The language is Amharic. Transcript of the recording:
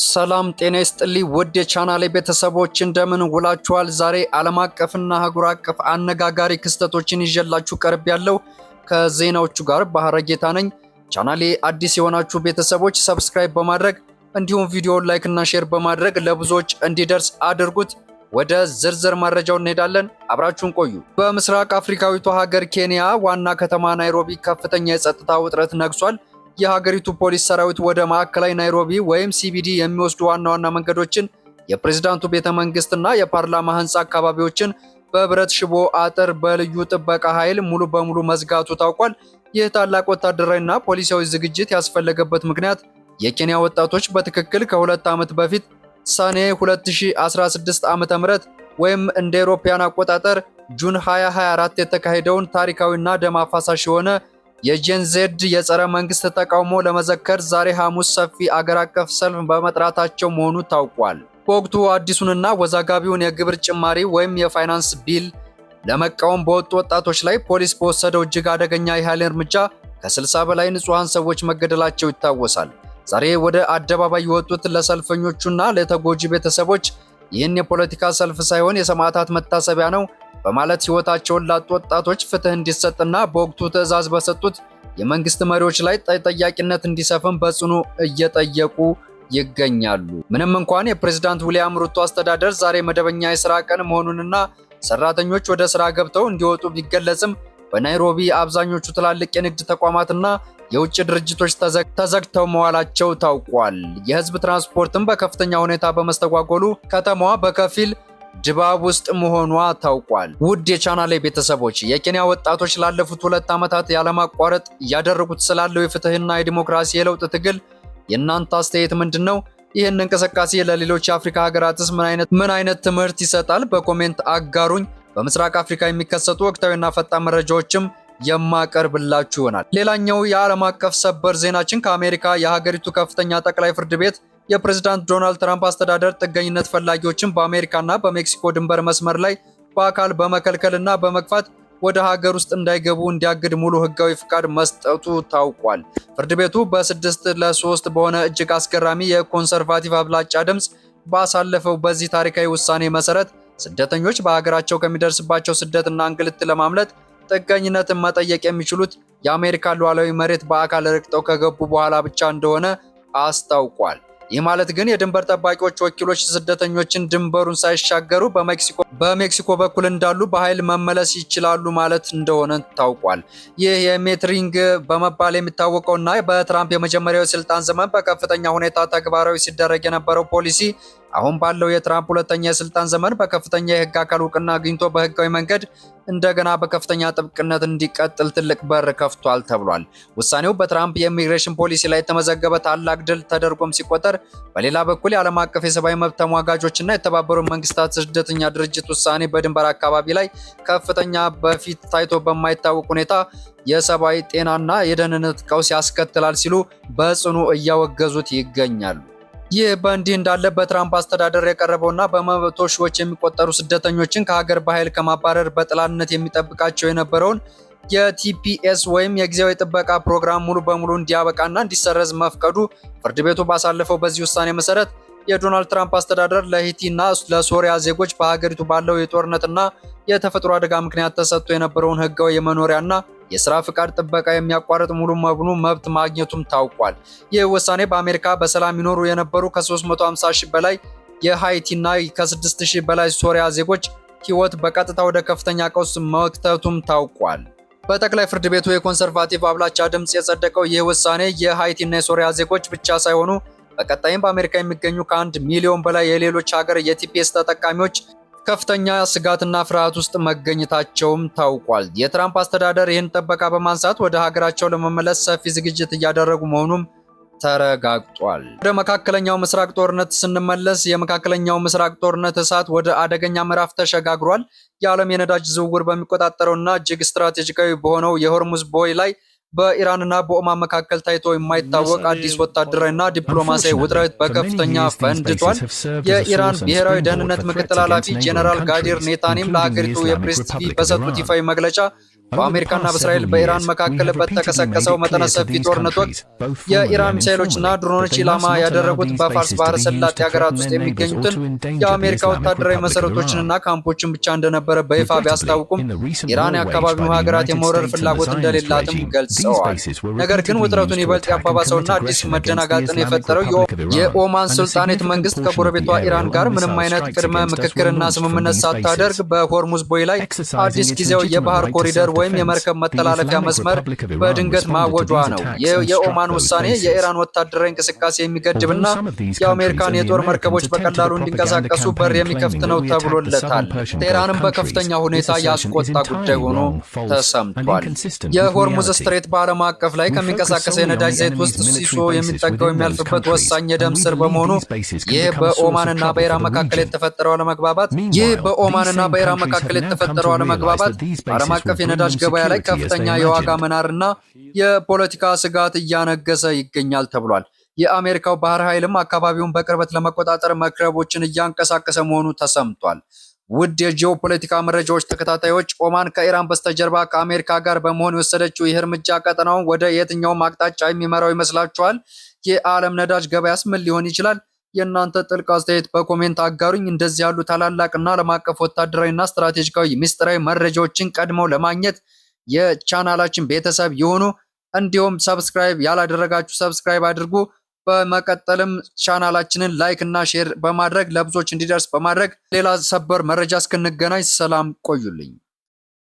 ሰላም ጤና ይስጥልኝ ውድ የቻናሌ ቤተሰቦች እንደምን ውላችኋል? ዛሬ ዓለም አቀፍና አህጉር አቀፍ አነጋጋሪ ክስተቶችን ይዤላችሁ ቀርብ ያለው ከዜናዎቹ ጋር ባህረ ጌታ ነኝ። ቻናሌ አዲስ የሆናችሁ ቤተሰቦች ሰብስክራይብ በማድረግ እንዲሁም ቪዲዮውን ላይክ እና ሼር በማድረግ ለብዙዎች እንዲደርስ አድርጉት። ወደ ዝርዝር መረጃው እንሄዳለን። አብራችሁን ቆዩ። በምስራቅ አፍሪካዊቷ ሀገር ኬንያ ዋና ከተማ ናይሮቢ ከፍተኛ የጸጥታ ውጥረት ነግሷል። የሀገሪቱ ፖሊስ ሰራዊት ወደ ማዕከላዊ ናይሮቢ ወይም ሲቢዲ የሚወስዱ ዋና ዋና መንገዶችን፣ የፕሬዝዳንቱ ቤተ መንግስትና የፓርላማ ህንፃ አካባቢዎችን በብረት ሽቦ አጥር በልዩ ጥበቃ ኃይል ሙሉ በሙሉ መዝጋቱ ታውቋል። ይህ ታላቅ ወታደራዊና ፖሊሲያዊ ዝግጅት ያስፈለገበት ምክንያት የኬንያ ወጣቶች በትክክል ከ2 ዓመት በፊት ሰኔ 2016 ዓ.ም ወይም እንደ አውሮፓውያን አቆጣጠር ጁን 2024 የተካሄደውን ታሪካዊና ደም አፋሳሽ የሆነ የጄን ዜድ የጸረ መንግስት ተቃውሞ ለመዘከር ዛሬ ሐሙስ ሰፊ አገር አቀፍ ሰልፍ በመጥራታቸው መሆኑ ታውቋል። በወቅቱ አዲሱንና ወዛጋቢውን የግብር ጭማሪ ወይም የፋይናንስ ቢል ለመቃወም በወጡ ወጣቶች ላይ ፖሊስ በወሰደው እጅግ አደገኛ የኃይል እርምጃ ከ60 በላይ ንጹሃን ሰዎች መገደላቸው ይታወሳል። ዛሬ ወደ አደባባይ የወጡት ለሰልፈኞቹና ለተጎጂ ቤተሰቦች ይህን የፖለቲካ ሰልፍ ሳይሆን የሰማዕታት መታሰቢያ ነው በማለት ህይወታቸውን ላጡ ወጣቶች ፍትህ እንዲሰጥና በወቅቱ ትዕዛዝ በሰጡት የመንግስት መሪዎች ላይ ተጠያቂነት እንዲሰፍን በጽኑ እየጠየቁ ይገኛሉ። ምንም እንኳን የፕሬዝዳንት ዊሊያም ሩቶ አስተዳደር ዛሬ መደበኛ የሥራ ቀን መሆኑንና ሰራተኞች ወደ ሥራ ገብተው እንዲወጡ ቢገለጽም በናይሮቢ አብዛኞቹ ትላልቅ የንግድ ተቋማትና የውጭ ድርጅቶች ተዘግተው መዋላቸው ታውቋል። የህዝብ ትራንስፖርትም በከፍተኛ ሁኔታ በመስተጓጎሉ ከተማዋ በከፊል ድባብ ውስጥ መሆኗ ታውቋል። ውድ የቻናሌ ቤተሰቦች የኬንያ ወጣቶች ላለፉት 2 ዓመታት ያለማቋረጥ እያደረጉት ስላለው የፍትህና የዲሞክራሲ የለውጥ ትግል የእናንተ አስተያየት ምንድነው? ይህን እንቅስቃሴ ለሌሎች የአፍሪካ ሀገራትስ ምን አይነት ትምህርት ይሰጣል? በኮሜንት አጋሩኝ። በምስራቅ አፍሪካ የሚከሰቱ ወቅታዊና ፈጣን መረጃዎችም የማቀርብላችሁ ይሆናል። ሌላኛው የዓለም አቀፍ ሰበር ዜናችን ከአሜሪካ የሀገሪቱ ከፍተኛ ጠቅላይ ፍርድ ቤት የፕሬዝዳንት ዶናልድ ትራምፕ አስተዳደር ጥገኝነት ፈላጊዎችን በአሜሪካና በሜክሲኮ ድንበር መስመር ላይ በአካል በመከልከልና በመግፋት ወደ ሀገር ውስጥ እንዳይገቡ እንዲያግድ ሙሉ ህጋዊ ፍቃድ መስጠቱ ታውቋል። ፍርድ ቤቱ በ6-3 በሆነ እጅግ አስገራሚ የኮንሰርቫቲቭ አብላጫ ድምፅ ባሳለፈው በዚህ ታሪካዊ ውሳኔ መሰረት ስደተኞች በሀገራቸው ከሚደርስባቸው ስደትና እንግልት ለማምለጥ ጥገኝነትን መጠየቅ የሚችሉት የአሜሪካ ሉዓላዊ መሬት በአካል ረግጠው ከገቡ በኋላ ብቻ እንደሆነ አስታውቋል። ይህ ማለት ግን የድንበር ጠባቂዎች ወኪሎች ስደተኞችን ድንበሩን ሳይሻገሩ በሜክሲኮ በኩል እንዳሉ በኃይል መመለስ ይችላሉ ማለት እንደሆነ ታውቋል። ይህ የሜትሪንግ በመባል የሚታወቀውና በትራምፕ የመጀመሪያው የስልጣን ዘመን በከፍተኛ ሁኔታ ተግባራዊ ሲደረግ የነበረው ፖሊሲ አሁን ባለው የትራምፕ ሁለተኛ የስልጣን ዘመን በከፍተኛ የህግ አካል እውቅና አግኝቶ በህጋዊ መንገድ እንደገና በከፍተኛ ጥብቅነት እንዲቀጥል ትልቅ በር ከፍቷል ተብሏል። ውሳኔው በትራምፕ የኢሚግሬሽን ፖሊሲ ላይ የተመዘገበ ታላቅ ድል ተደርጎም ሲቆጠር፣ በሌላ በኩል የዓለም አቀፍ የሰብአዊ መብት ተሟጋቾችና የተባበሩት መንግስታት ስደተኛ ድርጅት ውሳኔ በድንበር አካባቢ ላይ ከፍተኛ በፊት ታይቶ በማይታወቅ ሁኔታ የሰብአዊ ጤናና የደህንነት ቀውስ ያስከትላል ሲሉ በጽኑ እያወገዙት ይገኛሉ። ይህ በእንዲህ እንዳለ በትራምፕ አስተዳደር የቀረበውና በመቶ ሺዎች የሚቆጠሩ ስደተኞችን ከሀገር በኃይል ከማባረር በጥላነት የሚጠብቃቸው የነበረውን የቲፒኤስ ወይም የጊዜያዊ ጥበቃ ፕሮግራም ሙሉ በሙሉ እንዲያበቃና እንዲሰረዝ መፍቀዱ ፍርድ ቤቱ ባሳለፈው በዚህ ውሳኔ መሰረት የዶናልድ ትራምፕ አስተዳደር ለሃይቲና ለሶሪያ ዜጎች በሀገሪቱ ባለው የጦርነትና የተፈጥሮ አደጋ ምክንያት ተሰጥቶ የነበረውን ህጋዊ የመኖሪያና የሥራ ፍቃድ ጥበቃ የሚያቋርጥ ሙሉ በሙሉ መብት ማግኘቱም ታውቋል። ይህ ውሳኔ በአሜሪካ በሰላም ይኖሩ የነበሩ ከ350 ሺህ በላይ የሃይቲና ከ6 ሺህ በላይ ሶሪያ ዜጎች ህይወት በቀጥታ ወደ ከፍተኛ ቀውስ መክተቱም ታውቋል። በጠቅላይ ፍርድ ቤቱ የኮንሰርቫቲቭ አብላጫ ድምፅ የጸደቀው ይህ ውሳኔ የሃይቲና የሶሪያ ዜጎች ብቻ ሳይሆኑ በቀጣይም በአሜሪካ የሚገኙ ከ1 ሚሊዮን በላይ የሌሎች ሀገር የቲፒኤስ ተጠቃሚዎች ከፍተኛ ስጋትና ፍርሃት ውስጥ መገኘታቸውም ታውቋል። የትራምፕ አስተዳደር ይህን ጥበቃ በማንሳት ወደ ሀገራቸው ለመመለስ ሰፊ ዝግጅት እያደረጉ መሆኑም ተረጋግጧል። ወደ መካከለኛው ምስራቅ ጦርነት ስንመለስ የመካከለኛው ምስራቅ ጦርነት እሳት ወደ አደገኛ ምዕራፍ ተሸጋግሯል። የዓለም የነዳጅ ዝውውር በሚቆጣጠረውና እጅግ ስትራቴጂካዊ በሆነው የሆርሙዝ ቦይ ላይ በኢራንና በኦማን መካከል ታይቶ የማይታወቅ አዲስ ወታደራዊና ዲፕሎማሲያዊ ውጥረት በከፍተኛ ፈንድቷል። የኢራን ብሔራዊ ደህንነት ምክትል ኃላፊ ጄኔራል ጋዲር ኔታኒም ለሀገሪቱ የፕሬስ ቲቪ በሰጡት ይፋዊ መግለጫ በአሜሪካና በእስራኤል በኢራን መካከል በተቀሰቀሰው መጠነ ሰፊ ጦርነት ወቅት የኢራን ሚሳኤሎችና ድሮኖች ኢላማ ያደረጉት በፋርስ ባህረ ሰላጤ ሀገራት ውስጥ የሚገኙትን የአሜሪካ ወታደራዊ መሰረቶችንና ካምፖችን ብቻ እንደነበረ በይፋ ቢያስታውቁም ኢራን የአካባቢው ሀገራት የመውረር ፍላጎት እንደሌላትም ገልጸዋል። ነገር ግን ውጥረቱን ይበልጥ ያባባሰውና አዲስ መደናጋጥን የፈጠረው የኦማን ሱልጣኔት መንግስት ከጎረቤቷ ኢራን ጋር ምንም አይነት ቅድመ ምክክርና ስምምነት ሳታደርግ በሆርሙዝ ቦይ ላይ አዲስ ጊዜያዊ የባህር ኮሪደር ወይም የመርከብ መተላለፊያ መስመር በድንገት ማወጇ ነው። የኦማን ውሳኔ የኢራን ወታደራዊ እንቅስቃሴ የሚገድብና የአሜሪካን የጦር መርከቦች በቀላሉ እንዲንቀሳቀሱ በር የሚከፍት ነው ተብሎለታል። ቴህራንም በከፍተኛ ሁኔታ ያስቆጣ ጉዳይ ሆኖ ተሰምቷል። የሆርሙዝ ስትሬት በዓለም አቀፍ ላይ ከሚንቀሳቀስ የነዳጅ ዘይት ውስጥ ሲሶ የሚጠጋው የሚያልፍበት ወሳኝ የደም ስር በመሆኑ ይህ በኦማንና በኢራን መካከል የተፈጠረው አለመግባባት በዓለም አቀፍ የነዳጅ ገበያ ላይ ከፍተኛ የዋጋ መናርና የፖለቲካ ስጋት እያነገሰ ይገኛል ተብሏል። የአሜሪካው ባህር ኃይልም አካባቢውን በቅርበት ለመቆጣጠር መርከቦችን እያንቀሳቀሰ መሆኑ ተሰምቷል። ውድ የጂኦፖለቲካ መረጃዎች ተከታታዮች፣ ኦማን ከኢራን በስተጀርባ ከአሜሪካ ጋር በመሆን የወሰደችው ይህ እርምጃ ቀጠናውን ወደ የትኛውም አቅጣጫ የሚመራው ይመስላችኋል? የዓለም ነዳጅ ገበያስ ምን ሊሆን ይችላል? የእናንተ ጥልቅ አስተያየት በኮሜንት አጋሩኝ። እንደዚህ ያሉ ታላላቅና ዓለም አቀፍ ወታደራዊና ስትራቴጂካዊ ሚስጥራዊ መረጃዎችን ቀድመው ለማግኘት የቻናላችን ቤተሰብ ይሁኑ። እንዲሁም ሰብስክራይብ ያላደረጋችሁ ሰብስክራይብ አድርጉ። በመቀጠልም ቻናላችንን ላይክ እና ሼር በማድረግ ለብዙዎች እንዲደርስ በማድረግ ሌላ ሰበር መረጃ እስክንገናኝ ሰላም ቆዩልኝ።